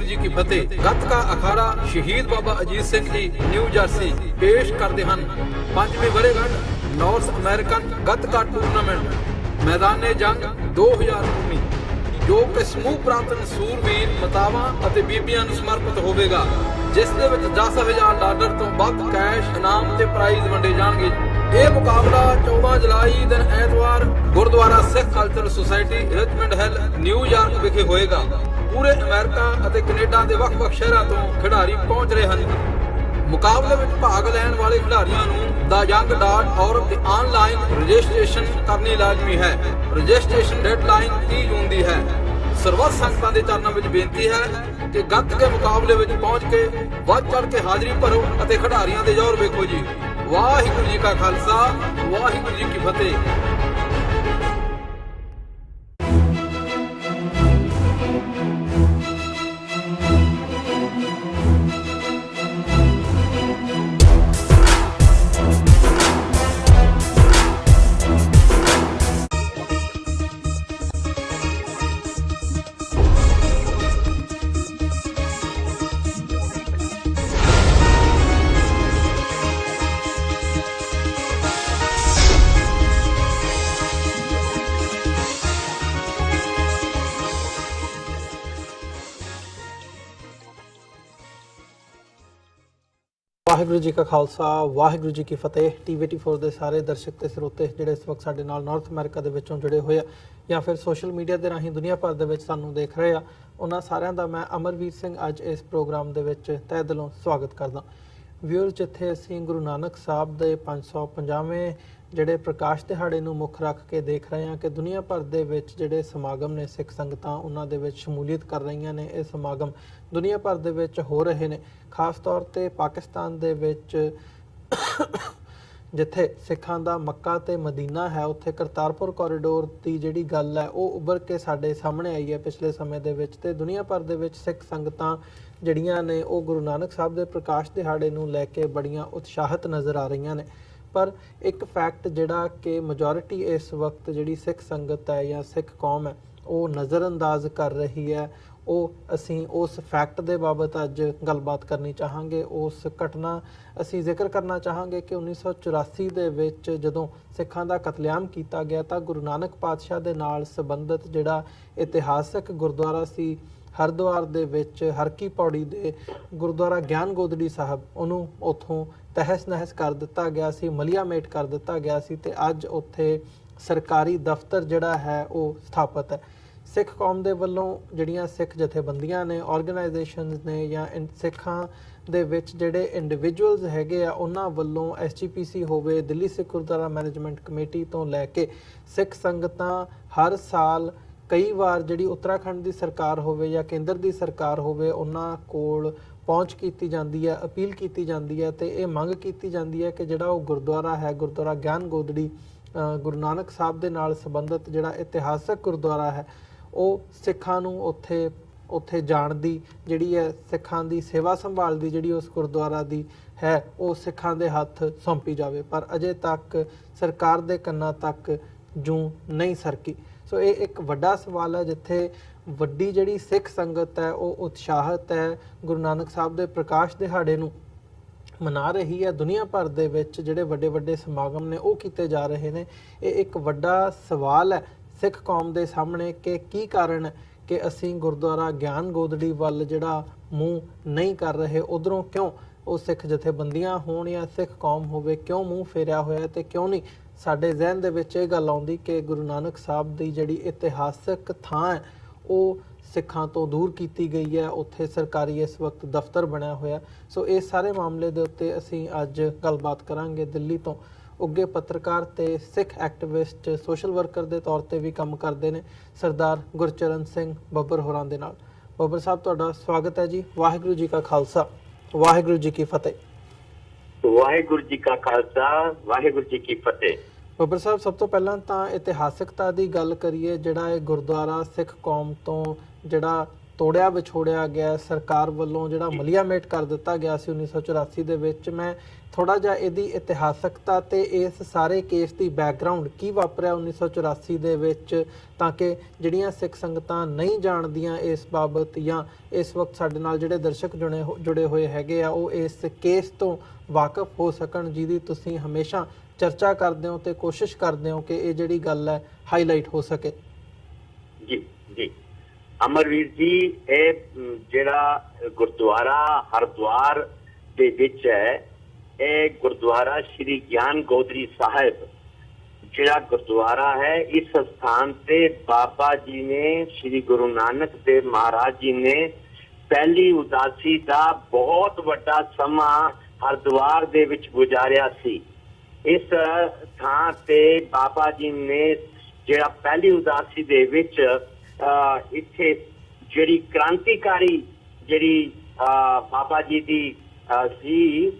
वाहिगुरु जी की फतेह। गतका अखाड़ा शहीद बाबा Ajit Singh ji new Jersey पेश करते हैं 5वीं वर्षगांठ नॉर्थ अमेरिकन गतका टूर्नामेंट मैदाने जंग 2019 जो कि समूह प्रांतन सूरवीर मातावां ਅਤੇ ਬੀਬੀਆਂ ਨੂੰ ਸਮਰਪਿਤ ਹੋਵੇਗਾ, ਜਿਸ ਦੇ ਵਿੱਚ $10,000 ਤੋਂ ਵੱਧ ਕੈਸ਼ ਇਨਾਮ ਤੇ ਪ੍ਰਾਈਜ਼ ਵੰਡੇ ਜਾਣਗੇ। ਇਹ ਮੁਕਾਬਲਾ 14 ਜੁਲਾਈ ਦਿਨ ਐਤਵਾਰ Gurdwara Sikh cultural society Richmond Hill ਨਿਊਯਾਰਕ ਵਿਖੇ ਹੋਏਗਾ। ਪੂਰੇ ਅਮਰੀਕਾ ਅਤੇ ਕੈਨੇਡਾ ਦੇ ਵੱਖ-ਵੱਖ ਸ਼ਹਿਰਾਂ ਤੋਂ ਖਿਡਾਰੀ ਪਹੁੰਚ ਰਹੇ ਹਨ। ਮੁਕਾਬਲੇ ਵਿੱਚ ਭਾਗ ਲੈਣ ਵਾਲੇ ਖਿਡਾਰੀਆਂ ਨੂੰ theyoung.org ਤੇ ਆਨਲਾਈਨ ਰਜਿਸਟ੍ਰੇਸ਼ਨ ਕਰਨੀ ਲਾਜ਼ਮੀ ਹੈ। ਰਜਿਸਟ੍ਰੇਸ਼ਨ ਡੈਡਲਾਈਨ 30 ਜੂਨ ਦੀ ਹੈ। ਸਰਬੱਤ ਸੰਗਤਾਂ ਦੇ ਚਰਨਾਂ ਵਿੱਚ ਬੇਨਤੀ ਹੈ ਕਿ ਗੱਤਕੇ ਮੁਕਾਬਲੇ ਵਿੱਚ ਪਹੁੰਚ ਕੇ ਵੱਧ ਚੜ੍ਹ ਕੇ ਹਾਜ਼ਰੀ ਭਰੋ ਅਤੇ ਖਿਡਾਰੀਆਂ ਦੇ ਜ਼ੋਰ ਵੇਖੋ ਜੀ। ਵਾਹਿਗੁਰੂ ਜੀ ਕਾ ਖਾਲਸਾ, ਵਾਹਿਗੁਰੂ ਜੀ ਕੀ ਫਤਿਹ। ਵਾਹਿਗੁਰੂ ਜੀ ਕਾ ਖਾਲਸਾ, ਵਾਹਿਗੁਰੂ ਜੀ ਕੀ ਫਤਿਹ। TVT4 ਦੇ ਸਾਰੇ ਦਰਸ਼ਕ ਤੇ ਸਰੋਤੇ ਜਿਹੜੇ ਇਸ ਵਕਤ ਸਾਡੇ ਨਾਲ ਨਾਰਥ ਅਮਰੀਕਾ ਦੇ ਵਿੱਚੋਂ ਜੁੜੇ ਹੋਏ ਆ ਜਾਂ ਫਿਰ ਸੋਸ਼ਲ ਮੀਡੀਆ ਦੇ ਰਾਹੀਂ ਦੁਨੀਆ ਭਰ ਦੇ ਵਿੱਚ ਸਾਨੂੰ ਦੇਖ ਰਹੇ ਆ, ਉਹਨਾਂ ਸਾਰਿਆਂ ਦਾ ਮੈਂ ਅਮਰਵੀਰ ਸਿੰਘ ਅੱਜ ਇਸ ਪ੍ਰੋਗਰਾਮ ਦੇ ਵਿੱਚ ਤਹਿ ਦਿਲੋਂ ਸਵਾਗਤ ਕਰਦਾ। ਵਿਊਅਰ, ਜਿੱਥੇ ਅਸੀਂ ਗੁਰੂ ਨਾਨਕ ਸਾਹਿਬ ਦੇ 550ਵੇਂ ਜਿਹੜੇ ਪ੍ਰਕਾਸ਼ ਦਿਹਾੜੇ ਨੂੰ ਮੁੱਖ ਰੱਖ ਕੇ ਦੇਖ ਰਹੇ ਹਾਂ ਕਿ ਦੁਨੀਆ ਭਰ ਦੇ ਵਿੱਚ ਜਿਹੜੇ ਸਮਾਗਮ ਨੇ ਸਿੱਖ ਸੰਗਤਾਂ ਉਹਨਾਂ ਦੇ ਵਿੱਚ ਸ਼ਮੂਲੀਅਤ ਕਰ ਰਹੀਆਂ ਨੇ। ਇਹ ਸਮਾਗਮ ਦੁਨੀਆ ਭਰ ਦੇ ਵਿੱਚ ਹੋ ਰਹੇ ਨੇ, ਖਾਸ ਤੌਰ ਤੇ ਪਾਕਿਸਤਾਨ ਦੇ ਵਿੱਚ ਜਿੱਥੇ ਸਿੱਖਾਂ ਦਾ ਮੱਕਾ ਤੇ ਮਦੀਨਾ ਹੈ, ਉੱਥੇ ਕਰਤਾਰਪੁਰ ਕੋਰੀਡੋਰ ਦੀ ਜਿਹੜੀ ਗੱਲ ਹੈ ਉਹ ਉੱਭਰ ਕੇ ਸਾਡੇ ਸਾਹਮਣੇ ਆਈ ਹੈ ਪਿਛਲੇ ਸਮੇਂ ਦੇ ਵਿੱਚ। ਤੇ ਦੁਨੀਆ ਭਰ ਦੇ ਵਿੱਚ ਸਿੱਖ ਸੰਗਤਾਂ ਜਿਹੜੀਆਂ ਨੇ ਉਹ ਗੁਰੂ ਨਾਨਕ ਸਾਹਿਬ ਦੇ ਪ੍ਰਕਾਸ਼ ਦਿਹਾੜੇ ਨੂੰ ਲੈ ਕੇ ਬੜੀਆਂ ਉਤਸ਼ਾਹਿਤ ਨਜ਼ਰ ਆ ਰਹੀਆਂ ਨੇ। ਪਰ ਇੱਕ ਫੈਕਟ ਜਿਹੜਾ ਕਿ ਮੈਜੋਰਿਟੀ ਇਸ ਵਕਤ ਜਿਹੜੀ ਸਿੱਖ ਸੰਗਤ ਹੈ ਜਾਂ ਸਿੱਖ ਕੌਮ ਹੈ ਉਹ ਨਜ਼ਰਅੰਦਾਜ਼ ਕਰ ਰਹੀ ਹੈ, ਉਹ ਅਸੀਂ ਉਸ ਫੈਕਟ ਦੇ ਬਾਬਤ ਅੱਜ ਗੱਲਬਾਤ ਕਰਨੀ ਚਾਹਾਂਗੇ। ਉਸ ਘਟਨਾ ਅਸੀਂ ਜ਼ਿਕਰ ਕਰਨਾ ਚਾਹਾਂਗੇ ਕਿ 1984 ਦੇ ਵਿੱਚ ਜਦੋਂ ਸਿੱਖਾਂ ਦਾ ਕਤਲੇਆਮ ਕੀਤਾ ਗਿਆ ਤਾਂ ਗੁਰੂ ਨਾਨਕ ਪਾਤਸ਼ਾਹ ਦੇ ਨਾਲ ਸੰਬੰਧਿਤ ਜਿਹੜਾ ਇਤਿਹਾਸਕ ਗੁਰਦੁਆਰਾ ਸੀ ਹਰਿਦੁਆਰ ਦੇ ਵਿੱਚ ਹਰਕੀ ਪੌੜੀ ਦੇ ਗੁਰਦੁਆਰਾ ਗਿਆਨ ਗੋਦੜੀ ਸਾਹਿਬ, ਉਹਨੂੰ ਉੱਥੋਂ ਤਹਿਸ ਨਹਿਸ ਕਰ ਦਿੱਤਾ ਗਿਆ ਸੀ, ਮਲੀਆਮੇਟ ਕਰ ਦਿੱਤਾ ਗਿਆ ਸੀ ਤੇ ਅੱਜ ਉੱਥੇ ਸਰਕਾਰੀ ਦਫ਼ਤਰ ਜਿਹੜਾ ਹੈ ਉਹ ਸਥਾਪਿਤ ਹੈ। ਸਿੱਖ ਕੌਮ ਦੇ ਵੱਲੋਂ ਜਿਹੜੀਆਂ ਸਿੱਖ ਜਥੇਬੰਦੀਆਂ ਨੇ, ਆਰਗੇਨਾਈਜੇਸ਼ਨਸ ਨੇ ਜਾਂ ਸਿੱਖਾਂ ਦੇ ਵਿੱਚ ਜਿਹੜੇ ਇੰਡੀਵਿਜੂਅਲਸ ਹੈਗੇ ਆ ਉਹਨਾਂ ਵੱਲੋਂ SGPC ਹੋਵੇ, ਦਿੱਲੀ ਸਿੱਖ ਗੁਰਦੁਆਰਾ ਮੈਨੇਜਮੈਂਟ ਕਮੇਟੀ ਤੋਂ ਲੈ ਕੇ ਸਿੱਖ ਸੰਗਤਾਂ ਹਰ ਸਾਲ ਕਈ ਵਾਰ ਜਿਹੜੀ ਉੱਤਰਾਖੰਡ ਦੀ ਸਰਕਾਰ ਹੋਵੇ ਜਾਂ ਕੇਂਦਰ ਦੀ ਸਰਕਾਰ ਹੋਵੇ ਉਹਨਾਂ ਕੋਲ ਪਹੁੰਚ ਕੀਤੀ ਜਾਂਦੀ ਹੈ, ਅਪੀਲ ਕੀਤੀ ਜਾਂਦੀ ਹੈ ਤੇ ਇਹ ਮੰਗ ਕੀਤੀ ਜਾਂਦੀ ਹੈ ਕਿ ਜਿਹੜਾ ਉਹ ਗੁਰਦੁਆਰਾ ਹੈ, ਗੁਰਦੁਆਰਾ ਗਿਆਨ ਗੋਦੜੀ ਗੁਰੂ ਨਾਨਕ ਸਾਹਿਬ ਦੇ ਨਾਲ ਸੰਬੰਧਿਤ ਜਿਹੜਾ ਇਤਿਹਾਸਕ ਗੁਰਦੁਆਰਾ ਹੈ ਉਹ ਸਿੱਖਾਂ ਨੂੰ ਉੱਥੇ ਜਾਣ ਦੀ ਜਿਹੜੀ ਹੈ, ਸਿੱਖਾਂ ਦੀ ਸੇਵਾ ਸੰਭਾਲ ਦੀ ਜਿਹੜੀ ਉਸ ਗੁਰਦੁਆਰਾ ਦੀ ਹੈ ਉਹ ਸਿੱਖਾਂ ਦੇ ਹੱਥ ਸੌਂਪੀ ਜਾਵੇ। ਪਰ ਅਜੇ ਤੱਕ ਸਰਕਾਰ ਦੇ ਕੰਨਾਂ ਤੱਕ ਜੂੰ ਨਹੀਂ ਸਰਕੀ। ਸੋ ਇਹ ਇੱਕ ਵੱਡਾ ਸਵਾਲ ਹੈ ਜਿੱਥੇ ਵੱਡੀ ਜਿਹੜੀ ਸਿੱਖ ਸੰਗਤ ਹੈ ਉਹ ਉਤਸ਼ਾਹਿਤ ਹੈ, ਗੁਰੂ ਨਾਨਕ ਸਾਹਿਬ ਦੇ ਪ੍ਰਕਾਸ਼ ਦਿਹਾੜੇ ਨੂੰ ਮਨਾ ਰਹੀ ਹੈ। ਦੁਨੀਆ ਭਰ ਦੇ ਵਿੱਚ ਜਿਹੜੇ ਵੱਡੇ ਵੱਡੇ ਸਮਾਗਮ ਨੇ ਉਹ ਕੀਤੇ ਜਾ ਰਹੇ ਨੇ। ਇਹ ਇੱਕ ਵੱਡਾ ਸਵਾਲ ਹੈ ਸਿੱਖ ਕੌਮ ਦੇ ਸਾਹਮਣੇ ਕਿ ਕੀ ਕਾਰਨ ਹੈ ਕਿ ਅਸੀਂ ਗੁਰਦੁਆਰਾ ਗਿਆਨ ਗੋਦੜੀ ਵੱਲ ਜਿਹੜਾ ਮੂੰਹ ਨਹੀਂ ਕਰ ਰਹੇ। ਉੱਧਰੋਂ ਕਿਉਂ ਉਹ ਸਿੱਖ ਜਥੇਬੰਦੀਆਂ ਹੋਣ ਜਾਂ ਸਿੱਖ ਕੌਮ ਹੋਵੇ ਕਿਉਂ ਮੂੰਹ ਫੇਰਿਆ ਹੋਇਆ ਤੇ ਕਿਉਂ ਨਹੀਂ ਸਾਡੇ ਜ਼ਿਹਨ ਦੇ ਵਿੱਚ ਇਹ ਗੱਲ ਆਉਂਦੀ ਕਿ ਗੁਰੂ ਨਾਨਕ ਸਾਹਿਬ ਦੀ ਜਿਹੜੀ ਇਤਿਹਾਸਕ ਥਾਂ ਹੈ ਉਹ ਸਿੱਖਾਂ ਤੋਂ ਦੂਰ ਕੀਤੀ ਗਈ ਹੈ, ਉੱਥੇ ਸਰਕਾਰੀ ਇਸ ਵਕਤ ਦਫ਼ਤਰ ਬਣਿਆ ਹੋਇਆ। ਸੋ ਇਸ ਸਾਰੇ ਮਾਮਲੇ ਦੇ ਉੱਤੇ ਅਸੀਂ ਅੱਜ ਗੱਲਬਾਤ ਕਰਾਂਗੇ ਦਿੱਲੀ ਤੋਂ ਉੱਗੇ ਪੱਤਰਕਾਰ ਤੇ ਸਿੱਖ ਐਕਟਿਵਿਸਟ, ਸੋਸ਼ਲ ਵਰਕਰ ਦੇ ਤੌਰ ਤੇ ਵੀ ਕੰਮ ਕਰਦੇ ਨੇ ਸਰਦਾਰ ਗੁਰਚਰਨ ਸਿੰਘ ਬੱਬਰ ਹੋਰਾਂ ਦੇ ਨਾਲ। ਬੱਬਰ ਸਾਹਿਬ, ਤੁਹਾਡਾ ਸਵਾਗਤ ਹੈ ਜੀ। ਵਾਹਿਗੁਰੂ ਜੀ ਕਾ ਖਾਲਸਾ, ਵਾਹਿਗੁਰੂ ਜੀ ਕੀ ਫਤਿਹ। ਵਾਹਿਗੁਰੂ ਜੀ ਕਾ ਖਾਲਸਾ, ਵਾਹਿਗੁਰੂ ਜੀ ਕੀ ਫਤਿਹ। ਬੱਬਰ ਸਾਹਿਬ, ਸਭ ਤੋਂ ਪਹਿਲਾਂ ਤਾਂ ਇਤਿਹਾਸਕਤਾ ਦੀ ਗੱਲ ਕਰੀਏ। ਜਿਹੜਾ ਇਹ ਗੁਰਦੁਆਰਾ ਸਿੱਖ ਕੌਮ ਤੋਂ ਜਿਹੜਾ ਤੋੜਿਆ ਵਿਛੋੜਿਆ ਗਿਆ, ਸਰਕਾਰ ਵੱਲੋਂ ਜਿਹੜਾ ਮਲੀਆ ਮੇਟ ਕਰ ਦਿੱਤਾ ਗਿਆ ਸੀ 1984 ਦੇ ਵਿੱਚ। ਮੈਂ ਥੋੜਾ ਜਿਹਾ ਇਹਦੀ ਇਤਿਹਾਸਕਤਾ ਤੇ ਇਸ ਸਾਰੇ ਕੇਸ ਦੀ ਬੈਕਗਰਾਉਂਡ ਕੀ ਵਾਪਰਿਆ 1984 ਦੇ ਵਿੱਚ, ਤਾਂ ਕਿ ਜਿਹੜੀਆਂ ਸਿੱਖ ਸੰਗਤਾਂ ਨਹੀਂ ਜਾਣਦੀਆਂ ਇਸ ਬਾਬਤ, ਜਾਂ ਇਸ ਵਕਤ ਸਾਡੇ ਨਾਲ ਜਿਹੜੇ ਦਰਸ਼ਕ ਜੁੜੇ ਹੋਏ ਹੈਗੇ ਆ, ਉਹ ਇਸ ਕੇਸ ਤੋਂ ਵਾਕਿਫ ਹੋ ਸਕਣ, ਜਿਹਦੀ ਤੁਸੀਂ ਹਮੇਸ਼ਾ ਚਰਚਾ ਕਰਦੇ ਹੋ ਤੇ ਕੋਸ਼ਿਸ਼ ਕਰਦੇ ਹੋ ਕਿ ਇਹ ਜਿਹੜੀ ਗੱਲ ਹੈ ਹਾਈਲਾਈਟ ਹੋ ਸਕੇ। ਜੀ ਜੀ ਅਮਰਵੀਰ ਜੀ, ਇਹ ਜਿਹੜਾ ਗੁਰਦੁਆਰਾ ਹਰਿਦੁਆਰ ਦੇ ਵਿੱਚ ਹੈ, ਇਹ ਗੁਰਦੁਆਰਾ ਸ਼੍ਰੀ ਗਿਆਨ ਗੋਦਰੀ ਸਾਹਿਬ ਜਿਹੜਾ ਗੁਰਦੁਆਰਾ ਹੈ, ਇਸ ਸਥਾਨ ਤੇ ਬਾਬਾ ਜੀ ਨੇ, ਸ਼੍ਰੀ ਗੁਰੂ ਨਾਨਕ ਦੇਵ ਮਹਾਰਾਜ ਜੀ ਨੇ ਪਹਿਲੀ ਉਦਾਸੀ ਦਾ ਬਹੁਤ ਵੱਡਾ ਸਮਾਂ ਹਰਿਦੁਆਰ ਦੇ ਵਿੱਚ ਗੁਜ਼ਾਰਿਆ ਸੀ। ਇਸ ਥਾਂ ਤੇ ਬਾਬਾ ਜੀ ਨੇ ਜਿਹੜਾ ਪਹਿਲੀ ਉਦਾਸੀ ਦੇ ਵਿੱਚ ਇੱਥੇ ਜਿਹੜੀ ਕ੍ਰਾਂਤੀਕਾਰੀ ਜਿਹੜੀ ਬਾਬਾ ਜੀ ਦੀ ਸੀ,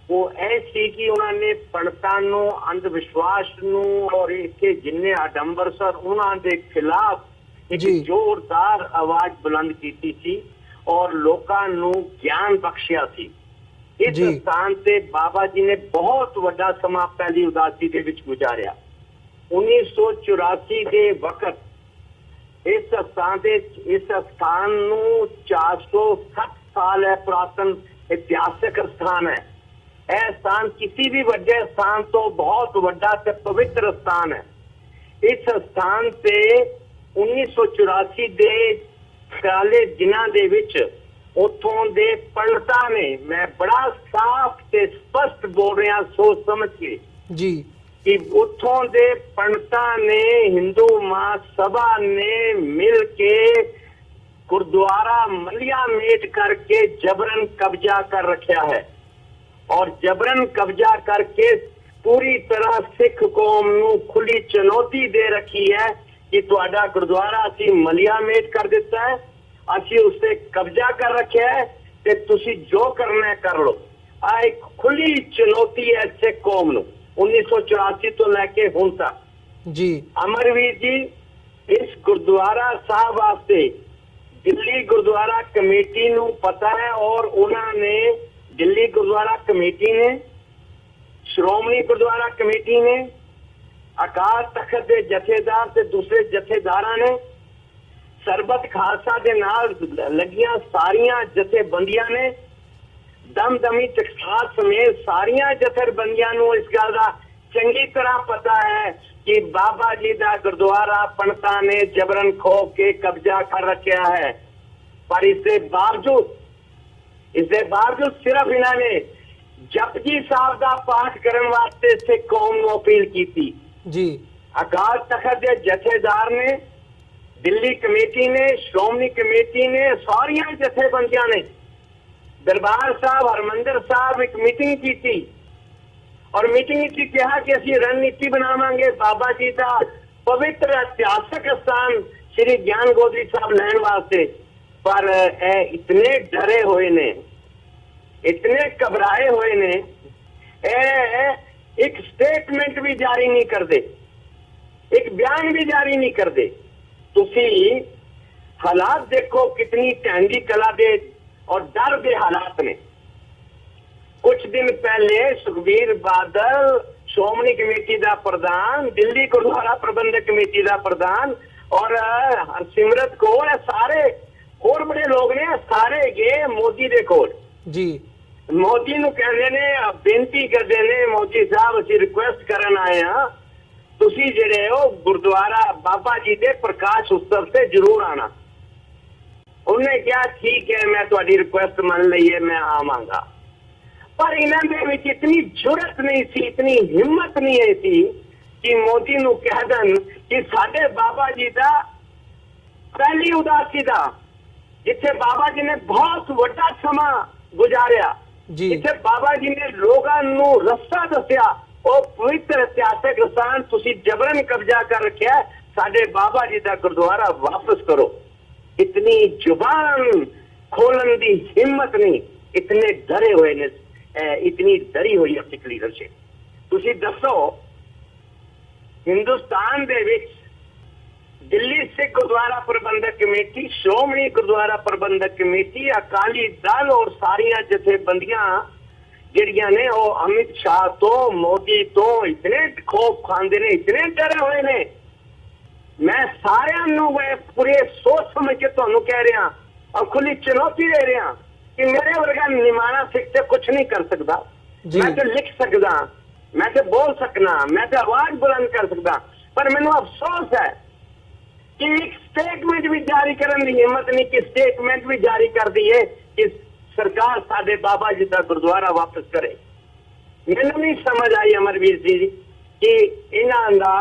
ਉਹ ਇਹ ਸੀ ਕਿ ਉਹਨਾਂ ਨੇ ਪੰਡਤਾਂ ਨੂੰ, ਅੰਧ ਵਿਸ਼ਵਾਸ ਨੂੰ ਔਰ ਇੱਥੇ ਜਿੰਨੇ ਆਡੰਬਰਸਰ ਉਹਨਾਂ ਦੇ ਖਿਲਾਫ ਇੱਕ ਜ਼ੋਰਦਾਰ ਆਵਾਜ਼ ਬੁਲੰਦ ਕੀਤੀ ਸੀ ਔਰ ਲੋਕਾਂ ਨੂੰ ਗਿਆਨ ਬਖਸ਼ਿਆ ਸੀ। ਇਸ ਸਥਾਨ ਤੇ ਬਾਬਾ ਜੀ ਨੇ ਬਹੁਤ ਵੱਡਾ ਸਮਾਂ ਪਹਿਲੀ ਉਦਾਸੀ ਦੇ ਵਿੱਚ ਗੁਜ਼ਾਰਿਆ। 1984 ਦੇ ਵਕਤ ਇਸ ਸਥਾਨ ਨੂੰ 460 ਸਾਲ ਹੈ ਪੁਰਾਤਨ ਇਤਿਹਾਸਕ ਸਥਾਨ ਹੈ। ਇਹ ਸਥਾਨ ਕਿਸੇ ਵੀ ਵੱਡੇ ਸਥਾਨ ਤੋਂ ਬਹੁਤ ਵੱਡਾ ਤੇ ਪਵਿੱਤਰ ਸਥਾਨ ਹੈ। ਇਸ ਸਥਾਨ ਤੇ 1984 ਦੇ ਕਾਲੇ ਦਿਨਾਂ ਦੇ ਵਿੱਚ ਉੱਥੋਂ ਦੇ ਪੰਡਤਾਂ ਨੇ, ਮੈਂ ਬੜਾ ਸਾਫ਼ ਤੇ ਸਪਸ਼ਟ ਬੋਲ ਰਿਹਾ ਸੋਚ ਸਮਝ ਕੇ ਜੀ, ਕਿ ਉੱਥੋਂ ਦੇ ਪੰਡਤਾਂ ਨੇ, ਹਿੰਦੂ ਮਹਾਸਭਾ ਨੇ ਮਿਲ ਕੇ ਗੁਰਦੁਆਰਾ ਮਲੀਆ ਮੇਟ ਕਰਕੇ ਜਬਰਨ ਕਬਜ਼ਾ ਕਰ ਰੱਖਿਆ ਹੈ ਔਰ ਜਬਰਨ ਕਬਜ਼ਾ ਕਰਕੇ ਪੂਰੀ ਤਰ੍ਹਾਂ ਸਿੱਖ ਕੌਮ ਨੂੰ ਖੁੱਲੀ ਚੁਣੌਤੀ ਦੇ ਰੱਖੀ ਹੈ ਕਿ ਤੁਹਾਡਾ ਗੁਰਦੁਆਰਾ ਅਸੀਂ ਮਲੀਆ ਮੇਟ ਕਰ ਦਿੱਤਾ ਹੈ, ਅਸੀਂ ਉਸ ਤੇ ਕਬਜ਼ਾ ਕਰ ਰੱਖਿਆ ਹੈ ਤੇ ਤੁਸੀਂ ਜੋ ਕਰਨਾ ਹੈ ਕਰ ਲਓ। ਆ ਇੱਕ ਖੁੱਲੀ ਚੁਣੌਤੀ ਹੈ ਸਿੱਖ ਕੌਮ ਨੂੰ 1984 ਤੋਂ ਲੈ ਕੇ ਹੁਣ ਤੱਕ। ਜੀ ਅਮਰਵੀਰ ਜੀ, ਇਸ ਗੁਰਦੁਆਰਾ ਸਾਹਿਬ ਵਾਸਤੇ ਦਿੱਲੀ ਗੁਰਦੁਆਰਾ ਕਮੇਟੀ ਨੂੰ ਪਤਾ ਹੈ ਔਰ ਉਹਨਾਂ ਨੇ, ਦਿੱਲੀ ਗੁਰਦੁਆਰਾ ਕਮੇਟੀ ਨੇ, ਸ਼੍ਰੋਮਣੀ ਗੁਰਦੁਆਰਾ ਕਮੇਟੀ ਨੇ, ਅਕਾਲ ਤਖਤ ਦੇ ਜਥੇਦਾਰ ਤੇ ਦੂਸਰੇ ਜਥੇਦਾਰਾਂ ਨੇ, ਸਰਬਤ ਖਾਲਸਾ ਦੇ ਨਾਲ ਲੱਗੀਆਂ ਸਾਰੀਆਂ ਜਥੇਬੰਦੀਆਂ ਨੇ, ਦਮਦਮੀ ਟਕਸਾਲ ਸਮੇਤ ਸਾਰੀਆਂ ਜਥੇਬੰਦੀਆਂ ਨੂੰ ਇਸ ਗੱਲ ਦਾ ਚੰਗੀ ਤਰ੍ਹਾਂ ਪਤਾ ਹੈ ਕਿ ਬਾਬਾ ਜੀ ਦਾ ਗੁਰਦੁਆਰਾ ਪੰਡਤਾਂ ਨੇ ਜਬਰਨ ਖੋਹ ਕੇ ਕਬਜ਼ਾ ਕਰ ਰੱਖਿਆ ਹੈ। ਪਰ ਇਸ ਦੇ ਬਾਵਜੂਦ ਸਿਰਫ ਇਹਨਾਂ ਨੇ ਜਪਜੀ ਸਾਹਿਬ ਦਾ ਪਾਠ ਕਰਨ ਵਾਸਤੇ ਸਿੱਖ ਕੌਮ ਨੂੰ ਅਪੀਲ ਕੀਤੀ। ਜੀ ਅਕਾਲ ਤਖਤ ਦੇ ਜਥੇਦਾਰ ਨੇ, ਦਿੱਲੀ ਕਮੇਟੀ ਨੇ, ਸ਼੍ਰੋਮਣੀ ਕਮੇਟੀ ਨੇ, ਸਾਰੀਆਂ ਜਥੇਬੰਦੀਆਂ ਨੇ ਦਰਬਾਰ ਸਾਹਿਬ ਹਰਮੰਦਰ ਸਾਹਿਬ ਇੱਕ ਮੀਟਿੰਗ ਕੀਤੀ ਔਰ ਮੀਟਿੰਗ ਵਿੱਚ ਕਿਹਾ ਕਿ ਅਸੀਂ ਰਣਨੀਤੀ ਬਣਾਵਾਂਗੇ ਬਾਬਾ ਜੀ ਦਾ ਪਵਿੱਤਰ ਇਤਿਹਾਸਕ ਸਥਾਨ ਸ਼੍ਰੀ ਗਿਆਨ ਗੋਦਰੀ ਸਾਹਿਬ ਲੈਣ ਵਾਸਤੇ। ਪਰ ਇਹ ਇਤਨੇ ਡਰੇ ਹੋਏ ਨੇ, ਇਤਨੇ ਘਬਰਾਏ ਹੋਏ ਨੇ, ਇਹ ਇੱਕ ਸਟੇਟਮੈਂਟ ਵੀ ਜਾਰੀ ਨਹੀਂ ਕਰਦੇ, ਇੱਕ ਬਿਆਨ ਵੀ ਜਾਰੀ ਨਹੀਂ ਕਰਦੇ। ਤੁਸੀਂ ਹਾਲਾਤ ਦੇਖੋ ਕਿਤਨੀ ਢਹਿੰਦੀ ਕਲਾ ਦੇ और डर के हालात ने। कुछ दिन पहले सुखबीर बादल, श्रोमणी कमेटी का प्रधान, दिल्ली गुरुद्वारा प्रबंधक कमेटी का प्रधान और हरसिमरत कौर, सारे और बड़े लोग ने, सारे गए मोदी दे कोल जी। मोदी नूं कहंदे ने, बेनती करदे ने, मोदी साहब असीं रिक्वेस्ट करन आए हां, तुसीं जिहड़े हो गुरुद्वारा बाबा जी दे प्रकाश उत्सव से जरूर आना। उन्हें क्या ठीक है, मैं तुम्हारी रिक्वेस्ट मान ली है, मैं आवांगा। पर इन्हां दे विच इतनी जुरत नहीं सी, इतनी हिम्मत नहीं है सी कि मोदी नूं कह देन कि साडे बाबा जी दा पहली उदासी दा, जिथे बाबा जी ने बहुत वड्डा समा गुजारिया, जिथे बाबा जी ने लोगां नूं रस्ता दस्सिया, ਉਹ पवित्र इतिहासक स्थान तुसीं जबरन कब्जा कर रखिया, साडे बाबा जी दा गुरुद्वारा वापस करो। इतनी जुबान खोलन दी हिम्मत नहीं, इतने डरे हुए ने, इतनी डरी हुई है सिख लीडरशिप। तुसीं दसो हिंदुस्तान दे विच ਦਿੱਲੀ ਸਿੱਖ ਗੁਰਦੁਆਰਾ ਪ੍ਰਬੰਧਕ ਕਮੇਟੀ, ਸ਼੍ਰੋਮਣੀ ਗੁਰਦੁਆਰਾ ਪ੍ਰਬੰਧਕ ਕਮੇਟੀ, ਅਕਾਲੀ ਦਲ ਔਰ ਸਾਰੀਆਂ ਜਥੇਬੰਦੀਆਂ ਜਿਹੜੀਆਂ ਨੇ ਉਹ ਅਮਿਤ ਸ਼ਾਹ ਤੋਂ, ਮੋਦੀ ਤੋਂ ਇਤਨੇ ਖੌਫ ਖਾਂਦੇ ਨੇ, ਇਤਨੇ ਡਰੇ ਹੋਏ ਨੇ। ਮੈਂ ਸਾਰਿਆਂ ਨੂੰ ਪੂਰੇ ਸੋਚ ਸਮਝ ਕੇ ਤੁਹਾਨੂੰ ਕਹਿ ਰਿਹਾ ਔਰ ਖੁੱਲੀ ਚੁਣੌਤੀ ਦੇ ਰਿਹਾ ਕਿ ਮੇਰੇ ਵਰਗਾ ਨਿਮਾਣਾ ਸਿੱਖ ਤੇ ਕੁਝ ਨਹੀਂ ਕਰ ਸਕਦਾ। ਮੈਂ ਤੇ ਲਿਖ ਸਕਦਾ, ਮੈਂ ਤੇ ਬੋਲ ਸਕਣਾ, ਮੈਂ ਤੇ ਆਵਾਜ਼ ਬੁਲੰਦ ਕਰ ਸਕਦਾ, ਪਰ ਮੈਨੂੰ ਅਫਸੋਸ ਹੈ ਕਿ ਇੱਕ ਸਟੇਟਮੈਂਟ ਵੀ ਜਾਰੀ ਕਰਨ ਦੀ ਹਿੰਮਤ ਨਹੀਂ, ਕਿ ਸਟੇਟਮੈਂਟ ਵੀ ਜਾਰੀ ਕਰਦੀ ਹੈ ਕਿ ਸਰਕਾਰ ਸਾਡੇ ਬਾਬਾ ਜੀ ਦਾ ਗੁਰਦੁਆਰਾ ਵਾਪਸ ਕਰੇ। ਮੈਨੂੰ ਨਹੀਂ ਸਮਝ ਆਈ ਅਮਰਵੀਰ ਜੀ ਕਿ ਇਹਨਾਂ ਦਾ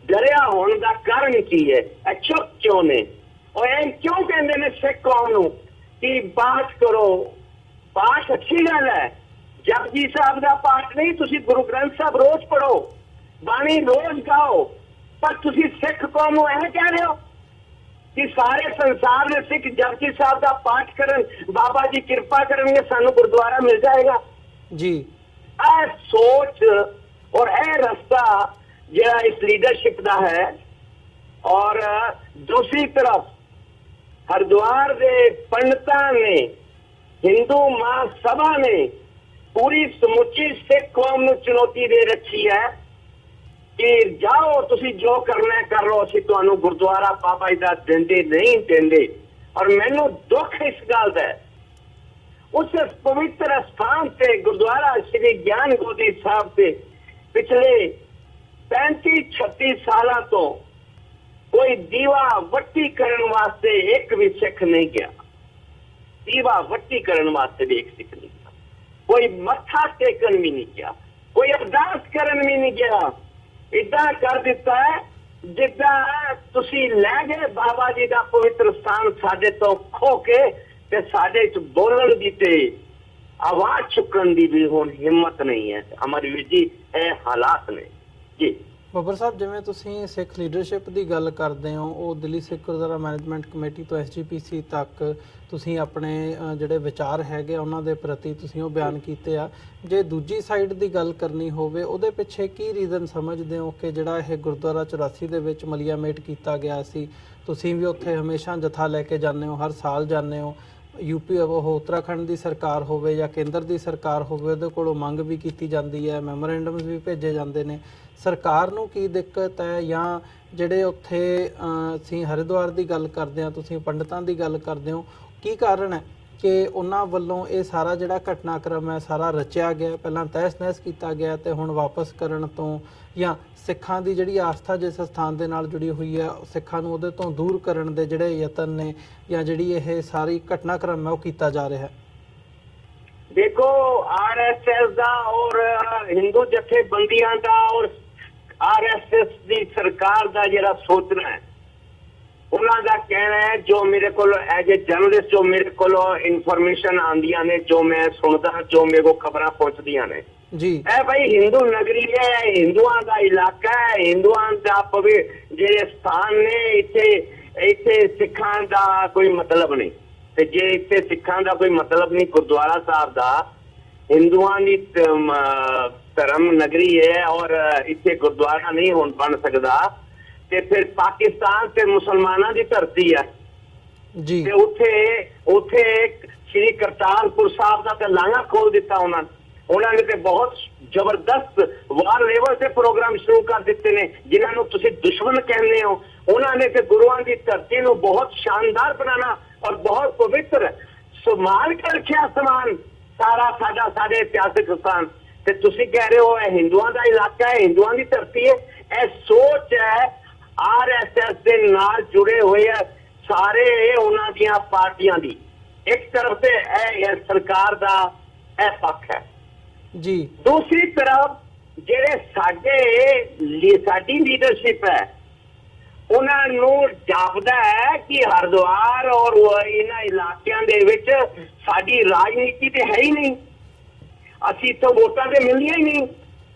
ਡਰਿਆ ਹੋਣ ਦਾ ਕਾਰਨ ਕੀ ਹੈ, ਇਹ ਚੁੱਪ ਕਿਉਂ ਨੇ, ਔਰ ਇਹ ਕਿਉਂ ਕਹਿੰਦੇ ਨੇ ਸਿੱਖ ਕੌਮ ਨੂੰ ਕਿ ਪਾਠ ਕਰੋ। ਪਾਠ ਅੱਛੀ ਗੱਲ ਹੈ, ਜਪਜੀ ਸਾਹਿਬ ਦਾ ਪਾਠ ਨਹੀਂ, ਤੁਸੀਂ ਗੁਰੂ ਗ੍ਰੰਥ ਸਾਹਿਬ ਰੋਜ਼ ਪੜੋ, ਬਾਣੀ ਰੋਜ਼ ਗਾਓ, ਪਰ ਤੁਸੀਂ ਸਿੱਖ ਕੌਮ ਨੂੰ ਇਹ ਕਹਿ ਰਹੇ ਹੋ ਕਿ ਸਾਰੇ ਸੰਸਾਰ ਦੇ ਸਿੱਖ ਜਪਜੀ ਸਾਹਿਬ ਦਾ ਪਾਠ ਕਰਨ, ਬਾਬਾ ਜੀ ਕਿਰਪਾ ਕਰਨਗੇ, ਸਾਨੂੰ ਗੁਰਦੁਆਰਾ ਮਿਲ ਜਾਏਗਾ ਜੀ। ਇਹ ਸੋਚ ਔਰ ਇਹ ਰਸਤਾ ਜਿਹੜਾ ਇਸ ਲੀਡਰਸ਼ਿਪ ਦਾ ਹੈ। ਔਰ ਦੂਸਰੀ ਤਰਫ ਹਰਿਦੁਆਰ ਦੇ ਪੰਡਤਾਂ ਨੇ, ਹਿੰਦੂ ਮਹਾਸਭਾ ਨੇ ਪੂਰੀ ਸਮੁੱਚੀ ਸਿੱਖ ਕੌਮ ਨੂੰ ਚੁਣੌਤੀ ਦੇ ਰੱਖੀ ਹੈ ਕਿ ਜਾਓ ਤੁਸੀਂ ਜੋ ਕਰਨਾ ਕਰ ਲਓ, ਅਸੀਂ ਤੁਹਾਨੂੰ ਗੁਰਦੁਆਰਾ ਬਾਬਾ ਜੀ ਦਾ ਦਿੰਦੇ ਨਹੀਂ ਦਿੰਦੇ। ਔਰ ਮੈਨੂੰ ਦੁੱਖ ਇਸ ਗੱਲ ਦਾ ਹੈ, ਉਸ ਪਵਿੱਤਰ ਸਥਾਨ ਤੇ ਗੁਰਦੁਆਰਾ ਸ਼੍ਰੀ ਗਿਆਨ ਗੋਦੀ ਸਾਹਿਬ ਤੇ ਪਿਛਲੇ 35-36 ਸਾਲਾਂ ਤੋਂ ਕੋਈ ਦੀਵਾ ਵੱਟੀ ਕਰਨ ਵਾਸਤੇ ਇੱਕ ਵੀ ਸਿੱਖ ਨਹੀਂ ਗਿਆ। ਦੀਵਾ ਵੱਟੀ ਕਰਨ ਵਾਸਤੇ ਵੀ ਇੱਕ ਸਿੱਖ ਨਹੀਂ ਗਿਆ, ਕੋਈ ਮੱਥਾ ਟੇਕਣ ਵੀ ਨਹੀਂ ਗਿਆ, ਕੋਈ ਅਰਦਾਸ ਕਰਨ ਵੀ ਨਹੀਂ ਗਿਆ। ਇਦਾਂ ਕਰ ਦਿੱਤਾ ਹੈ ਜਿੱਦਾਂ ਤੁਸੀਂ ਲੈ ਗਏ ਬਾਬਾ ਜੀ ਦਾ ਪਵਿੱਤਰ ਸਥਾਨ ਸਾਡੇ ਤੋਂ ਖੋ ਕੇ, ਤੇ ਸਾਡੇ ਚ ਬੋਲਣ ਦੀ ਤੇ ਆਵਾਜ਼ ਚੁੱਕਣ ਦੀ ਵੀ ਹੁਣ ਹਿੰਮਤ ਨਹੀਂ ਹੈ। ਅਮਰਵੀਰ ਜੀ, ਇਹ ਹਾਲਾਤ ਨੇ ਜੀ। ਬੱਬਰ ਸਾਹਿਬ, ਜਿਵੇਂ ਤੁਸੀਂ ਸਿੱਖ ਲੀਡਰਸ਼ਿਪ ਦੀ ਗੱਲ ਕਰਦੇ ਹੋ, ਉਹ ਦਿੱਲੀ ਸਿੱਖ ਗੁਰਦੁਆਰਾ ਮੈਨੇਜਮੈਂਟ ਕਮੇਟੀ ਤੋਂ SGPC ਤੱਕ ਤੁਸੀਂ ਆਪਣੇ ਜਿਹੜੇ ਵਿਚਾਰ ਹੈਗੇ ਉਹਨਾਂ ਦੇ ਪ੍ਰਤੀ ਤੁਸੀਂ ਉਹ ਬਿਆਨ ਕੀਤੇ ਆ। ਜੇ ਦੂਜੀ ਸਾਈਡ ਦੀ ਗੱਲ ਕਰਨੀ ਹੋਵੇ, ਉਹਦੇ ਪਿੱਛੇ ਕੀ ਰੀਜ਼ਨ ਸਮਝਦੇ ਹੋ ਕਿ ਜਿਹੜਾ ਇਹ ਗੁਰਦੁਆਰਾ 84 ਦੇ ਵਿੱਚ ਮਲੀਆਮੇਟ ਕੀਤਾ ਗਿਆ ਸੀ? ਤੁਸੀਂ ਵੀ ਉੱਥੇ ਹਮੇਸ਼ਾ ਜਥਾ ਲੈ ਕੇ ਜਾਂਦੇ ਹੋ, ਹਰ ਸਾਲ ਜਾਂਦੇ ਹੋ। ਯੂਪੀ ਉਹ ਉੱਤਰਾਖੰਡ ਦੀ ਸਰਕਾਰ ਹੋਵੇ ਜਾਂ ਕੇਂਦਰ ਦੀ ਸਰਕਾਰ ਹੋਵੇ, ਉਹਦੇ ਕੋਲੋਂ ਮੰਗ ਵੀ ਕੀਤੀ ਜਾਂਦੀ ਹੈ, ਮੈਮੋਰੈਂਡਮਸ ਵੀ ਭੇਜੇ ਜਾਂਦੇ ਨੇ। ਸਰਕਾਰ ਨੂੰ ਕੀ ਦਿੱਕਤ ਹੈ, ਜਾਂ ਜਿਹੜੇ ਉੱਥੇ ਅਸੀਂ ਹਰਿਦੁਆਰ ਦੀ ਗੱਲ ਕਰਦੇ ਹਾਂ, ਤੁਸੀਂ ਪੰਡਤਾਂ ਦੀ ਗੱਲ ਕਰਦੇ ਹੋ, ਕੀ ਕਾਰਨ ਹੈ ਕਿ ਉਹਨਾਂ ਵੱਲੋਂ ਇਹ ਸਾਰਾ ਜਿਹੜਾ ਘਟਨਾਕ੍ਰਮ ਹੈ ਸਾਰਾ ਰਚਿਆ ਗਿਆ, ਪਹਿਲਾਂ ਤਹਿਸ ਨਹਿਸ ਕੀਤਾ ਗਿਆ ਤੇ ਹੁਣ ਵਾਪਸ ਕਰਨ ਤੋਂ, ਜਾਂ ਸਿੱਖਾਂ ਦੀ ਜਿਹੜੀ ਆਸਥਾ ਜਿਸ ਸਥਾਨ ਦੇ ਨਾਲ ਜੁੜੀ ਹੋਈ ਹੈ, ਸਿੱਖਾਂ ਨੂੰ ਉਹਦੇ ਤੋਂ ਦੂਰ ਕਰਨ ਦੇ ਜਿਹੜੇ ਯਤਨ ਨੇ, ਜਾਂ ਜਿਹੜੀ ਇਹ ਸਾਰੀ ਘਟਨਾਕ੍ਰਮ ਹੈ ਉਹ ਕੀਤਾ ਜਾ ਰਿਹਾ ਹੈ? ਦੇਖੋ, RSS ਦਾ ਔਰ ਹਿੰਦੂ ਜਥੇਬੰਦੀਆਂ ਦਾ ਔਰ RSS ਦੀ ਸਰਕਾਰ ਦਾ ਜਿਹੜਾ ਸੋਚਣਾ ਹੈ, ਉਹਨਾਂ ਦਾ ਕਹਿਣਾ ਹੈ, ਜੋ ਮੇਰੇ ਕੋਲ ਐਜ ਏ ਜਰਨਲਿਸਟ ਜੋ ਮੇਰੇ ਕੋਲ ਇਨਫੋਰਮੇਸ਼ਨ ਆਉਂਦੀਆਂ ਨੇ, ਜੋ ਮੈਂ ਸੁਣਦਾ, ਜੋ ਮੇਰੇ ਕੋਲ ਖਬਰਾਂ ਪਹੁੰਚਦੀਆਂ ਨੇ ਜੀ, ਇਹ ਭਾਈ ਹਿੰਦੂ ਨਗਰੀ ਹੈ, ਹਿੰਦੂਆਂ ਦਾ ਇਲਾਕਾ ਹੈ, ਹਿੰਦੂਆਂ ਦਾ ਜਿਹੜੇ ਸਥਾਨ ਨੇ, ਇੱਥੇ ਸਿੱਖਾਂ ਦਾ ਕੋਈ ਮਤਲਬ ਨਹੀਂ। ਤੇ ਜੇ ਇੱਥੇ ਸਿੱਖਾਂ ਦਾ ਕੋਈ ਮਤਲਬ ਨਹੀਂ, ਗੁਰਦੁਆਰਾ ਸਾਹਿਬ ਦਾ ਹਿੰਦੂਆਂ ਦੀ ਧਰਮ ਨਗਰੀ ਹੈ ਔਰ ਇੱਥੇ ਗੁਰਦੁਆਰਾ ਨਹੀਂ ਹੁਣ ਬਣ ਸਕਦਾ, ਤੇ ਫਿਰ ਪਾਕਿਸਤਾਨ ਤੇ ਮੁਸਲਮਾਨਾਂ ਦੀ ਧਰਤੀ ਹੈ ਜੀ। ਤੇ ਉੱਥੇ ਸ਼੍ਰੀ ਕਰਤਾਰਪੁਰ ਸਾਹਿਬ ਦਾ ਤੇ ਲਾਂਘਾ ਖੋਲ ਦਿੱਤਾ ਉਹਨਾਂ ਨੇ ਤੇ ਬਹੁਤ ਜ਼ਬਰਦਸਤ ਵਾਰ ਲੈਵਲ ਤੇ ਪ੍ਰੋਗਰਾਮ ਸ਼ੁਰੂ ਕਰ ਦਿੱਤੇ ਨੇ, ਜਿਨ੍ਹਾਂ ਨੂੰ ਤੁਸੀਂ ਦੁਸ਼ਮਣ ਕਹਿੰਦੇ ਹੋ। ਉਹਨਾਂ ਨੇ ਤੇ ਗੁਰੂਆਂ ਦੀ ਧਰਤੀ ਨੂੰ ਬਹੁਤ ਸ਼ਾਨਦਾਰ ਬਣਾਉਣਾ ਔਰ ਬਹੁਤ ਪਵਿੱਤਰ ਸੰਭਾਲ ਕੇ ਰੱਖਿਆ ਸਮਾਨ ਸਾਰਾ ਸਾਡੇ ਇਤਿਹਾਸਿਕ ਸਥਾਨ, ਤੇ ਤੁਸੀਂ ਕਹਿ ਰਹੇ ਹੋ ਇਹ ਹਿੰਦੂਆਂ ਦਾ ਇਲਾਕਾ ਹੈ, ਹਿੰਦੂਆਂ ਦੀ ਧਰਤੀ ਹੈ। ਇਹ ਸੋਚ ਹੈ RSS ਦੇ ਨਾਲ ਜੁੜੇ ਹੋਏ ਆ ਸਾਰੇ ਉਹਨਾਂ ਦੀਆਂ ਪਾਰਟੀਆਂ ਦੀ। ਇੱਕ ਤਰਫ ਤੇ ਇਹ ਸਰਕਾਰ ਦਾ ਇਹ ਪੱਖ ਹੈ ਜੀ, ਦੂਸਰੀ ਤਰਫ ਜਿਹੜੇ ਸਾਡੀ ਲੀਡਰਸ਼ਿਪ ਹੈ ਉਹਨਾਂ ਨੂੰ ਜਾਪਦਾ ਹੈ ਕਿ ਹਰਿਦੁਆਰ ਔਰ ਇਹਨਾਂ ਇਲਾਕਿਆਂ ਦੇ ਵਿੱਚ ਸਾਡੀ ਰਾਜਨੀਤੀ ਤੇ ਹੈ ਹੀ ਨਹੀਂ, ਅਸੀਂ ਇੱਥੋਂ ਵੋਟਾਂ ਤੇ ਮਿਲਦੀਆਂ ਹੀ ਨਹੀਂ,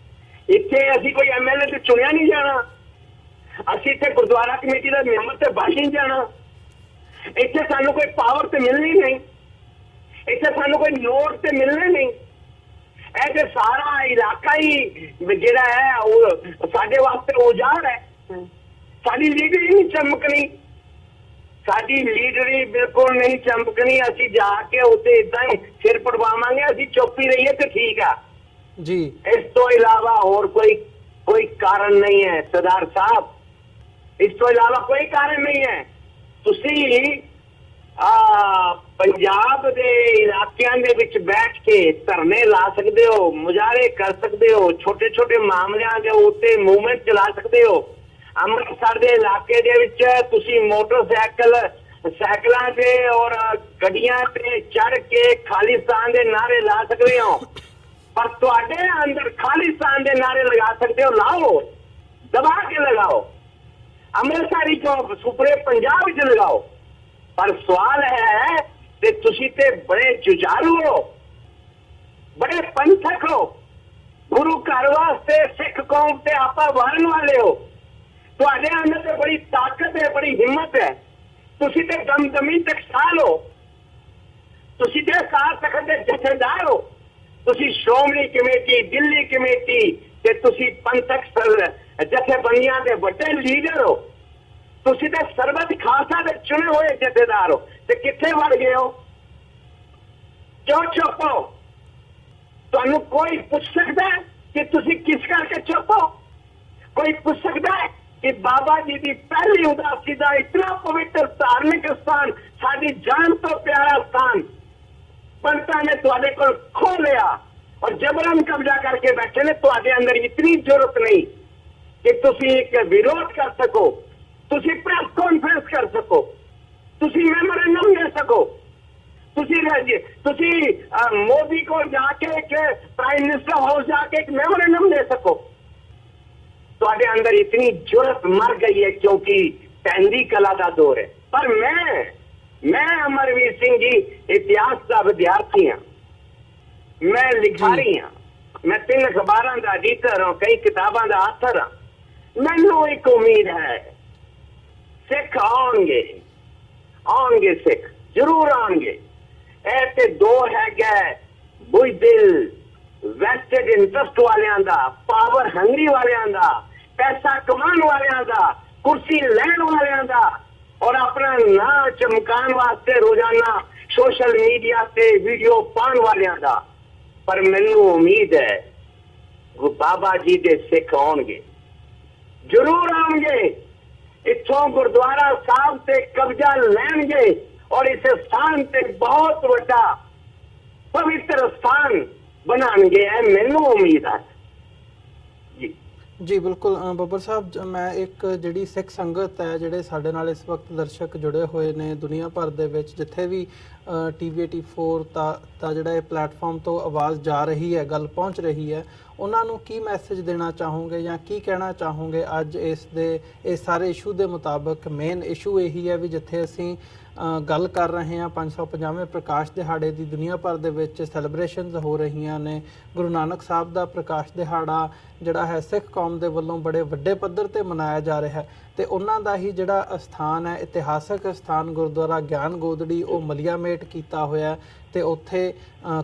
ਇੱਥੇ ਅਸੀਂ ਕੋਈ MLA ਤੇ ਚੁਣਿਆ ਨਹੀਂ ਜਾਣਾ, ਅਸੀਂ ਇੱਥੇ ਗੁਰਦੁਆਰਾ ਕਮੇਟੀ ਦਾ ਮੈਂਬਰ ਤੇ ਬਣ ਨਹੀਂ ਜਾਣਾ, ਇੱਥੇ ਸਾਨੂੰ ਕੋਈ ਪਾਵਰ ਤੇ ਮਿਲਣੀ ਨਹੀਂ, ਇੱਥੇ ਸਾਨੂੰ ਕੋਈ ਨੋਟ ਤੇ ਮਿਲਣੇ ਨਹੀਂ। ਇਹ ਤੇ ਸਾਰਾ ਇਲਾਕਾ ਹੀ ਜਿਹੜਾ ਹੈ ਉਹ ਸਾਡੇ ਵਾਸਤੇ ਉਜਾੜ ਹੈ। ਸਾਡੀ ਲੀਡਰੀ ਨਹੀਂ ਚਮਕਣੀ, ਸਾਡੀ ਲੀਡਰੀ ਬਿਲਕੁਲ ਨਹੀਂ ਚਮਕਣੀ। ਅਸੀਂ ਜਾ ਕੇ ਉੱਤੇ ਇਦਾਂ ਹੀ ਸਿਰ ਪੜਵਾਵਾਂਗੇ, ਅਸੀਂ ਚੁੱਪ ਹੀ ਰਹੀਏ ਤੇ ਠੀਕ ਆ ਜੀ। ਇਸ ਤੋਂ ਇਲਾਵਾ ਹੋਰ ਕੋਈ ਕਾਰਨ ਨਹੀਂ ਹੈ ਸਰਦਾਰ ਸਾਹਿਬ, ਇਸ ਤੋਂ ਇਲਾਵਾ ਕੋਈ ਕਾਰਨ ਨਹੀਂ ਹੈ। ਤੁਸੀਂ ਪੰਜਾਬ ਦੇ ਇਲਾਕਿਆਂ ਦੇ ਵਿੱਚ ਬੈਠ ਕੇ ਧਰਨੇ ਲਾ ਸਕਦੇ ਹੋ, ਮੁਜ਼ਾਹਰੇ ਕਰ ਸਕਦੇ ਹੋ, ਛੋਟੇ ਛੋਟੇ ਮਾਮਲਿਆਂ ਦੇ ਉੱਤੇ ਮੂਵਮੈਂਟ ਚਲਾ ਸਕਦੇ ਹੋ। ਅੰਮ੍ਰਿਤਸਰ ਦੇ ਇਲਾਕੇ ਦੇ ਵਿੱਚ ਤੁਸੀਂ ਸਾਈਕਲਾਂ ਤੇ ਔਰ ਗੱਡੀਆਂ ਤੇ ਚੜ ਕੇ ਖਾਲਿਸਤਾਨ ਦੇ ਨਾਰੇ ਲਾ ਸਕਦੇ ਹੋ, ਪਰ ਤੁਹਾਡੇ ਅੰਦਰ ਖਾਲਿਸਤਾਨ ਦੇ ਨਾਰੇ ਲਗਾ ਸਕਦੇ ਹੋ, ਲਾਓ, ਦਬਾ ਕੇ ਲਗਾਓ, ਅੰਮ੍ਰਿਤਸਰੀ ਚੋਂ ਸੁਪਰੇ ਪੰਜਾਬ ਵਿੱਚ ਲਗਾਓ। ਪਰ ਸਵਾਲ ਹੈ ਕਿ ਤੁਸੀਂ ਤੇ ਬੜੇ ਜੁਝਾਰੂ ਹੋ, ਬੜੇ ਪੰਥਕ ਹੋ, ਗੁਰੂ ਘਰ ਵਾਸਤੇ ਸਿੱਖ ਕੌਮ ਤੇ ਆਪਾ ਵਾਰਨ ਵਾਲੇ ਹੋ। ਤੁਹਾਡੇ ਅੰਦਰ ਤੇ ਬੜੀ ਤਾਕਤ ਹੈ, ਬੜੀ ਹਿੰਮਤ ਹੈ। ਤੁਸੀਂ ਤੇ ਦਮਦਮੀ ਟਕਸਾਲ ਹੋ, ਤੁਸੀਂ ਤੇ ਅਕਾਲ ਤਖਤ ਦੇ ਜਥੇਦਾਰ ਹੋ, ਤੁਸੀਂ ਸ਼੍ਰੋਮਣੀ ਕਮੇਟੀ, ਦਿੱਲੀ ਕਮੇਟੀ ਤੇ ਤੁਸੀਂ ਪੰਥਕ ਜਥੇਬੰਦੀਆਂ ਦੇ ਵੱਡੇ ਲੀਡਰ ਹੋ। ਤੁਸੀਂ ਤੇ ਸਰਬੱਤ ਖਾਲਸਾ ਦੇ ਚੁਣੇ ਹੋਏ ਜਥੇਦਾਰ ਹੋ, ਤੇ ਕਿੱਥੇ ਵੜ ਗਏ ਹੋ? ਕਿਉਂ ਚੁੱਪ ਹੋ? ਤੁਹਾਨੂੰ ਕੋਈ ਪੁੱਛ ਸਕਦਾ ਹੈ ਕਿ ਤੁਸੀਂ ਕਿਸ ਕਰਕੇ ਚੁੱਪ ਹੋ? ਕੋਈ ਪੁੱਛ ਸਕਦਾ ਹੈ ਕਿ ਬਾਬਾ ਜੀ ਦੀ ਪਹਿਲੀ ਉਦਾਸੀ ਦਾ ਇਤਨਾ ਪਵਿੱਤਰ ਧਾਰਮਿਕ ਸਥਾਨ, ਸਾਡੀ ਜਾਨ ਤੋਂ ਪਿਆਰਾ ਸਥਾਨ ਪੰਡਤਾਂ ਨੇ ਤੁਹਾਡੇ ਕੋਲ ਖੋਹ ਲਿਆ ਔਰ ਜਬਰਨ ਕਬਜ਼ਾ ਕਰਕੇ ਬੈਠੇ ਨੇ। ਤੁਹਾਡੇ ਅੰਦਰ ਇਤਨੀ ਜ਼ਰੂਰਤ ਨਹੀਂ ਕਿ ਤੁਸੀਂ ਇੱਕ ਵਿਰੋਧ ਕਰ ਸਕੋ, ਤੁਸੀਂ ਪ੍ਰੈਸ ਕਾਨਫਰੰਸ ਕਰ ਸਕੋ, ਤੁਸੀਂ ਮੈਮੋਰੈਂਡਮ ਦੇ ਸਕੋ, ਤੁਸੀਂ ਮੋਦੀ ਕੋਲ ਜਾ ਕੇ ਪ੍ਰਾਈਮ ਮਿਨਿਸਟਰ ਹਾਊਸ ਜਾ ਕੇ ਇੱਕ ਮੈਮੋਰੈਂਡਮ ਦੇ ਸਕੋ। ਤੁਹਾਡੇ ਅੰਦਰ ਇਤਨੀ ਜ਼ਰੂਰਤ ਮਰ ਗਈ ਹੈ ਕਿਉਂਕਿ ਪੈਂਦੀ ਕਲਾ ਦਾ ਦੌਰ ਹੈ। ਪਰ ਮੈਂ ਅਮਰਵੀਰ ਸਿੰਘ ਜੀ ਇਤਿਹਾਸ ਦਾ ਵਿਦਿਆਰਥੀ ਹਾਂ, ਮੈਂ ਲਿਖਾਰੀ ਹਾਂ, ਮੈਂ 3 ਅਖਬਾਰਾਂ ਦਾ ਐਡੀਟਰ ਹਾਂ, ਕਈ ਕਿਤਾਬਾਂ ਦਾ ਆਥਰ ਹਾਂ। ਮੈਨੂੰ ਇੱਕ ਉਮੀਦ ਹੈ, ਸਿੱਖ ਆਉਣਗੇ, ਸਿੱਖ ਜ਼ਰੂਰ ਆਉਣਗੇ। ਇਹ ਤੇ ਦੌਰ ਹੈਗਾ ਬੁਜ਼ਦਿਲ, ਵੈਸਟਡ ਇੰਟਰਸਟ ਵਾਲਿਆਂ ਦਾ, ਪਾਵਰ ਹੰਗਰੀ ਵਾਲਿਆਂ ਦਾ, ਪੈਸਾ ਕਮਾਉਣ ਵਾਲਿਆਂ ਦਾ, ਕੁਰਸੀ ਲੈਣ ਵਾਲਿਆਂ ਦਾ ਔਰ ਆਪਣਾ ਨਾਂ ਚਮਕਾਉਣ ਵਾਸਤੇ ਰੋਜ਼ਾਨਾ ਸੋਸ਼ਲ ਮੀਡੀਆ ਤੇ ਵੀਡੀਓ ਪਾਉਣ ਵਾਲਿਆਂ ਦਾ। ਪਰ ਮੈਨੂੰ ਉਮੀਦ ਹੈ ਬਾਬਾ ਜੀ ਦੇ ਸਿੱਖ ਆਉਣਗੇ, ਜ਼ਰੂਰ ਆਉਣਗੇ। ਇੱਥੋਂ ਗੁਰਦੁਆਰਾ ਸਾਹਿਬ ਤੇ ਕਬਜ਼ਾ ਲੈਣਗੇ ਔਰ ਇਸ ਸਥਾਨ ਤੇ ਬਹੁਤ ਵੱਡਾ ਪਵਿੱਤਰ ਸਥਾਨ ਬਣਾਉਣਗੇ, ਇਹ ਮੈਨੂੰ ਉਮੀਦ ਹੈ ਜੀ। ਜੀ ਬਿਲਕੁਲ ਬੱਬਰ ਸਾਹਿਬ, ਮੈਂ ਇੱਕ ਜਿਹੜੀ ਸਿੱਖ ਸੰਗਤ ਹੈ, ਜਿਹੜੇ ਸਾਡੇ ਨਾਲ ਇਸ ਵਕਤ ਦਰਸ਼ਕ ਜੁੜੇ ਹੋਏ ਨੇ ਦੁਨੀਆ ਭਰ ਦੇ ਵਿੱਚ, ਜਿੱਥੇ ਵੀ TV 84 ਦਾ ਜਿਹੜਾ ਇਹ ਪਲੇਟਫਾਰਮ ਤੋਂ ਆਵਾਜ਼ ਜਾ ਰਹੀ ਹੈ, ਗੱਲ ਪਹੁੰਚ ਰਹੀ ਹੈ, ਉਹਨਾਂ ਨੂੰ ਕੀ ਮੈਸੇਜ ਦੇਣਾ ਚਾਹੋਗੇ ਜਾਂ ਕੀ ਕਹਿਣਾ ਚਾਹੋਗੇ ਅੱਜ ਇਸ ਸਾਰੇ ਇਸ਼ੂ ਦੇ ਮੁਤਾਬਕ? ਮੇਨ ਇਸ਼ੂ ਇਹੀ ਹੈ ਵੀ ਜਿੱਥੇ ਅਸੀਂ ਗੱਲ ਕਰ ਰਹੇ ਹਾਂ 550ਵੇਂ ਪ੍ਰਕਾਸ਼ ਦਿਹਾੜੇ ਦੀ, ਦੁਨੀਆ ਭਰ ਦੇ ਵਿੱਚ ਸੈਲੀਬ੍ਰੇਸ਼ਨਸ ਹੋ ਰਹੀਆਂ ਨੇ। ਗੁਰੂ ਨਾਨਕ ਸਾਹਿਬ ਦਾ ਪ੍ਰਕਾਸ਼ ਦਿਹਾੜਾ ਜਿਹੜਾ ਹੈ ਸਿੱਖ ਕੌਮ ਦੇ ਵੱਲੋਂ ਬੜੇ ਵੱਡੇ ਪੱਧਰ ਤੇ ਮਨਾਇਆ ਜਾ ਰਿਹਾ ਹੈ, ਤੇ ਉਹਨਾਂ ਦਾ ਹੀ ਜਿਹੜਾ ਸਥਾਨ ਹੈ, ਇਤਿਹਾਸਕ ਸਥਾਨ ਗੁਰਦੁਆਰਾ ਗਿਆਨ ਗੋਦੜੀ, ਉਹ ਮਲੀਆਮੇਟ ਕੀਤਾ ਹੋਇਆ ਤੇ ਉੱਥੇ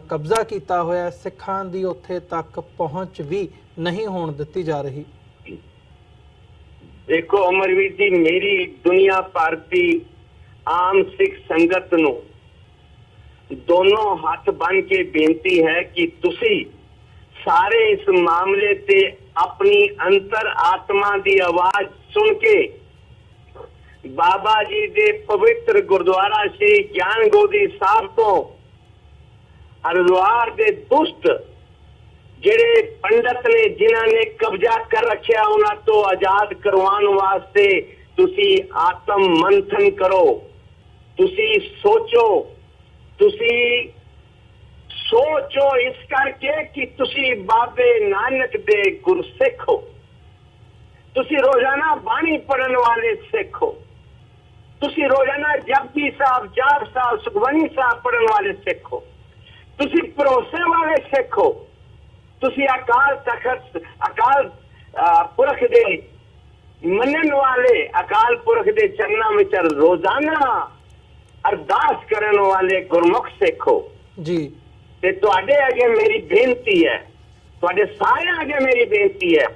ਕਬਜ਼ਾ ਕੀਤਾ ਹੋਇਆ। ਸਿੱਖਾਂ ਦੀ ਉੱਥੇ ਤੱਕ ਪਹੁੰਚ ਵੀ ਨਹੀਂ ਹੋਣ ਦਿੱਤੀ ਜਾ ਰਹੀ। ਦੇਖੋ ਅਮਰਵੀਰ ਜੀ, ਮੇਰੀ ਦੁਨੀਆ ਭਰ ਦੀ ਆਮ ਸਿੱਖ ਸੰਗਤ ਨੂੰ ਦੋਨੋਂ ਹੱਥ ਬੰਨ ਕੇ ਬੇਨਤੀ ਹੈ ਕਿ ਤੁਸੀਂ ਸਾਰੇ ਇਸ ਮਾਮਲੇ ਤੇ ਆਪਣੀ ਅੰਤਰ ਆਤਮਾ ਦੀ ਆਵਾਜ਼ ਸੁਣ ਕੇ ਬਾਬਾ ਜੀ ਦੇ ਪਵਿੱਤਰ ਗੁਰਦੁਆਰਾ ਸ਼੍ਰੀ ਗਿਆਨ ਗੋਦੀ ਸਾਹਿਬ ਤੋਂ ਹਰਿਦੁਆਰ ਦੇ ਦੁਸ਼ਟ ਜਿਹੜੇ ਪੰਡਤ ਨੇ, ਜਿਨ੍ਹਾਂ ਨੇ ਕਬਜ਼ਾ ਕਰ ਰੱਖਿਆ, ਉਹਨਾਂ ਤੋਂ ਆਜ਼ਾਦ ਕਰਵਾਉਣ ਵਾਸਤੇ ਤੁਸੀਂ ਆਤਮ ਮੰਥਨ ਕਰੋ, ਤੁਸੀਂ ਸੋਚੋ ਇਸ ਕਰਕੇ ਕਿ ਤੁਸੀਂ ਬਾਬੇ ਨਾਨਕ ਦੇ ਗੁਰਸਿੱਖ ਹੋ, ਤੁਸੀਂ ਰੋਜ਼ਾਨਾ ਬਾਣੀ ਪੜਨ ਵਾਲੇ ਸਿੱਖ ਹੋ, ਤੁਸੀਂ ਰੋਜ਼ਾਨਾ ਜਪਜੀ ਸਾਹਿਬ, ਜਾਪ ਸਾਹਿਬ, ਸੁਖਮਨੀ ਸਾਹਿਬ ਪੜਨ ਵਾਲੇ ਸਿੱਖ ਹੋ, ਤੁਸੀਂ ਭਰੋਸੇ ਵਾਲੇ ਸਿੱਖ ਹੋ, ਤੁਸੀਂ ਅਕਾਲ ਤਖਤ, ਅਕਾਲ ਪੁਰਖ ਦੇ ਮੰਨਣ ਵਾਲੇ, ਅਕਾਲ ਪੁਰਖ ਦੇ ਚਰਨਾਂ ਵਿੱਚ ਰੋਜ਼ਾਨਾ ਅਰਦਾਸ ਕਰਨ ਵਾਲੇ ਗੁਰਮੁਖ ਸਿੱਖ ਹੋ ਜੀ। ਤੇ ਤੁਹਾਡੇ ਅੱਗੇ ਮੇਰੀ ਬੇਨਤੀ ਹੈ, ਤੁਹਾਡੇ ਸਾਰਿਆਂ ਅੱਗੇ ਮੇਰੀ ਬੇਨਤੀ ਹੈ,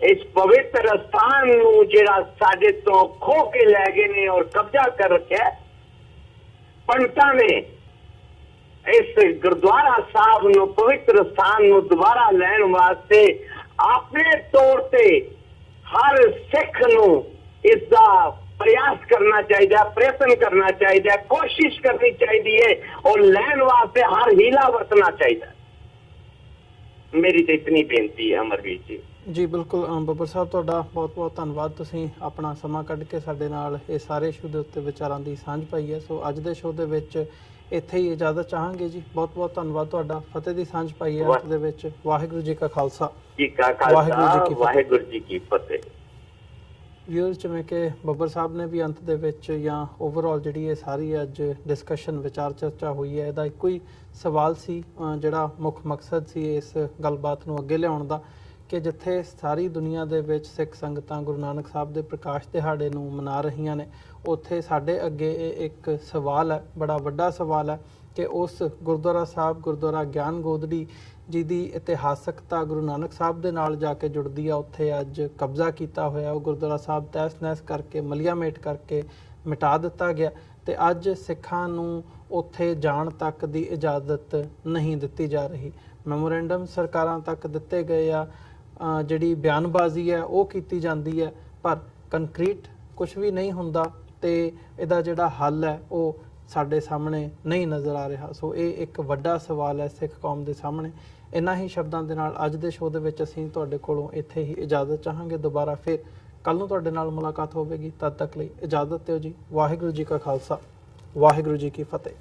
ਇਸ ਪਵਿੱਤਰ ਸਥਾਨ ਨੂੰ ਜਿਹੜਾ ਸਾਡੇ ਤੋਂ ਖੋ ਕੇ ਲੈ ਗਏ ਨੇ ਔਰ ਕਬਜ਼ਾ ਕਰ ਰੱਖਿਆ, ਪੰਡਤਾਂ ਨੇ ਇਸ ਗੁਰਦੁਆਰਾ ਸਾਹਿਬ ਨੂੰ, ਪਵਿੱਤਰ ਸਥਾਨ ਨੂੰ ਦੁਬਾਰਾ ਲੈਣ ਵਾਸਤੇ ਆਪਣੇ ਤੌਰ ਤੇ ਹਰ ਸਿੱਖ ਨੂੰ ਇਸ ਦਾ ਪ੍ਰਯਾਸ ਕਰਨਾ ਚਾਹੀਦਾ, ਪ੍ਰਯਤਨ ਕਰਨਾ ਚਾਹੀਦਾ, ਕੋਸ਼ਿਸ਼ ਕਰਨੀ ਚਾਹੀਦੀ ਹੈ ਔਰ ਲੈਣ ਵਾਸਤੇ ਹਰ ਹੀਲਾ ਵਰਤਣਾ ਚਾਹੀਦਾ। ਮੇਰੀ ਤੇ ਇਤਨੀ ਬੇਨਤੀ ਹੈ ਅਮਰਵੀਰ ਜੀ। ਜੀ ਬਿਲਕੁਲ ਬੱਬਰ ਸਾਹਿਬ, ਤੁਹਾਡਾ ਬਹੁਤ ਬਹੁਤ ਧੰਨਵਾਦ। ਤੁਸੀਂ ਆਪਣਾ ਸਮਾਂ ਕੱਢ ਕੇ ਸਾਡੇ ਨਾਲ ਇਹ ਸਾਰੇ ਇਸ਼ੂ ਦੇ ਉੱਤੇ ਵਿਚਾਰਾਂ ਦੀ ਸਾਂਝ ਪਾਈ ਹੈ। ਸੋ ਅੱਜ ਦੇ ਸ਼ੋਅ ਦੇ ਵਿੱਚ ਇੱਥੇ ਹੀ ਇਜਾਜ਼ਤ ਚਾਹਾਂਗੇ ਜੀ। ਬਹੁਤ ਬਹੁਤ ਧੰਨਵਾਦ ਤੁਹਾਡਾ। ਫਤਿਹ ਦੀ ਸਾਂਝ ਪਾਈ ਹੈ ਅੰਤ ਦੇ ਵਿੱਚ। ਵਾਹਿਗੁਰੂ ਜੀ ਕਾ ਖਾਲਸਾ, ਵਾਹਿਗੁਰੂ ਜੀ ਕੀ ਫਤਿਹ। ਵਿਊਅਰਸ, ਜਿਵੇਂ ਕਿ ਬੱਬਰ ਸਾਹਿਬ ਨੇ ਵੀ ਅੰਤ ਦੇ ਵਿੱਚ ਜਾਂ ਓਵਰਆਲ ਜਿਹੜੀ ਇਹ ਸਾਰੀ ਅੱਜ ਡਿਸਕਸ਼ਨ ਵਿਚਾਰ ਚਰਚਾ ਹੋਈ ਹੈ, ਇਹਦਾ ਇੱਕੋ ਹੀ ਸਵਾਲ ਸੀ, ਜਿਹੜਾ ਮੁੱਖ ਮਕਸਦ ਸੀ ਇਸ ਗੱਲਬਾਤ ਨੂੰ ਅੱਗੇ ਲਿਆਉਣ ਦਾ, ਕਿ ਜਿੱਥੇ ਸਾਰੀ ਦੁਨੀਆ ਦੇ ਵਿੱਚ ਸਿੱਖ ਸੰਗਤਾਂ ਗੁਰੂ ਨਾਨਕ ਸਾਹਿਬ ਦੇ ਪ੍ਰਕਾਸ਼ ਦਿਹਾੜੇ ਨੂੰ ਮਨਾ ਰਹੀਆਂ ਨੇ, ਉੱਥੇ ਸਾਡੇ ਅੱਗੇ ਇਹ ਇੱਕ ਸਵਾਲ ਹੈ, ਬੜਾ ਵੱਡਾ ਸਵਾਲ ਹੈ ਕਿ ਉਸ ਗੁਰਦੁਆਰਾ ਸਾਹਿਬ, ਗੁਰਦੁਆਰਾ ਗਿਆਨ ਗੋਦੜੀ ਜੀ ਦੀ ਇਤਿਹਾਸਕਤਾ ਗੁਰੂ ਨਾਨਕ ਸਾਹਿਬ ਦੇ ਨਾਲ ਜਾ ਕੇ ਜੁੜਦੀ ਆ, ਉੱਥੇ ਅੱਜ ਕਬਜ਼ਾ ਕੀਤਾ ਹੋਇਆ। ਉਹ ਗੁਰਦੁਆਰਾ ਸਾਹਿਬ ਤਹਿਸ ਨਹਿਸ ਕਰਕੇ, ਮਲੀਆ ਮੇਟ ਕਰਕੇ ਮਿਟਾ ਦਿੱਤਾ ਗਿਆ ਤੇ ਅੱਜ ਸਿੱਖਾਂ ਨੂੰ ਉੱਥੇ ਜਾਣ ਤੱਕ ਦੀ ਇਜਾਜ਼ਤ ਨਹੀਂ ਦਿੱਤੀ ਜਾ ਰਹੀ। ਮੈਮੋਰੈਂਡਮ ਸਰਕਾਰਾਂ ਤੱਕ ਦਿੱਤੇ ਗਏ ਆ, ਜਿਹੜੀ ਬਿਆਨਬਾਜ਼ੀ ਹੈ ਉਹ ਕੀਤੀ ਜਾਂਦੀ ਹੈ, ਪਰ ਕੰਕਰੀਟ ਕੁਝ ਵੀ ਨਹੀਂ ਹੁੰਦਾ ਤੇ ਇਹਦਾ ਜਿਹੜਾ ਹੱਲ ਹੈ ਉਹ ਸਾਡੇ ਸਾਹਮਣੇ ਨਹੀਂ ਨਜ਼ਰ ਆ ਰਿਹਾ। ਸੋ ਇਹ ਇੱਕ ਵੱਡਾ ਸਵਾਲ ਹੈ ਸਿੱਖ ਕੌਮ ਦੇ ਸਾਹਮਣੇ। ਇਹਨਾਂ ਹੀ ਸ਼ਬਦਾਂ ਦੇ ਨਾਲ ਅੱਜ ਦੇ ਸ਼ੋਅ ਦੇ ਵਿੱਚ ਅਸੀਂ ਤੁਹਾਡੇ ਕੋਲੋਂ ਇੱਥੇ ਹੀ ਇਜਾਜ਼ਤ ਚਾਹਾਂਗੇ। ਦੁਬਾਰਾ ਫਿਰ ਕੱਲ ਨੂੰ ਤੁਹਾਡੇ ਨਾਲ ਮੁਲਾਕਾਤ ਹੋਵੇਗੀ। ਤਦ ਤੱਕ ਲਈ ਇਜਾਜ਼ਤ ਦਿਓ ਜੀ। ਵਾਹਿਗੁਰੂ ਜੀ ਕਾ ਖਾਲਸਾ, ਵਾਹਿਗੁਰੂ ਜੀ ਕੀ ਫਤਿਹ।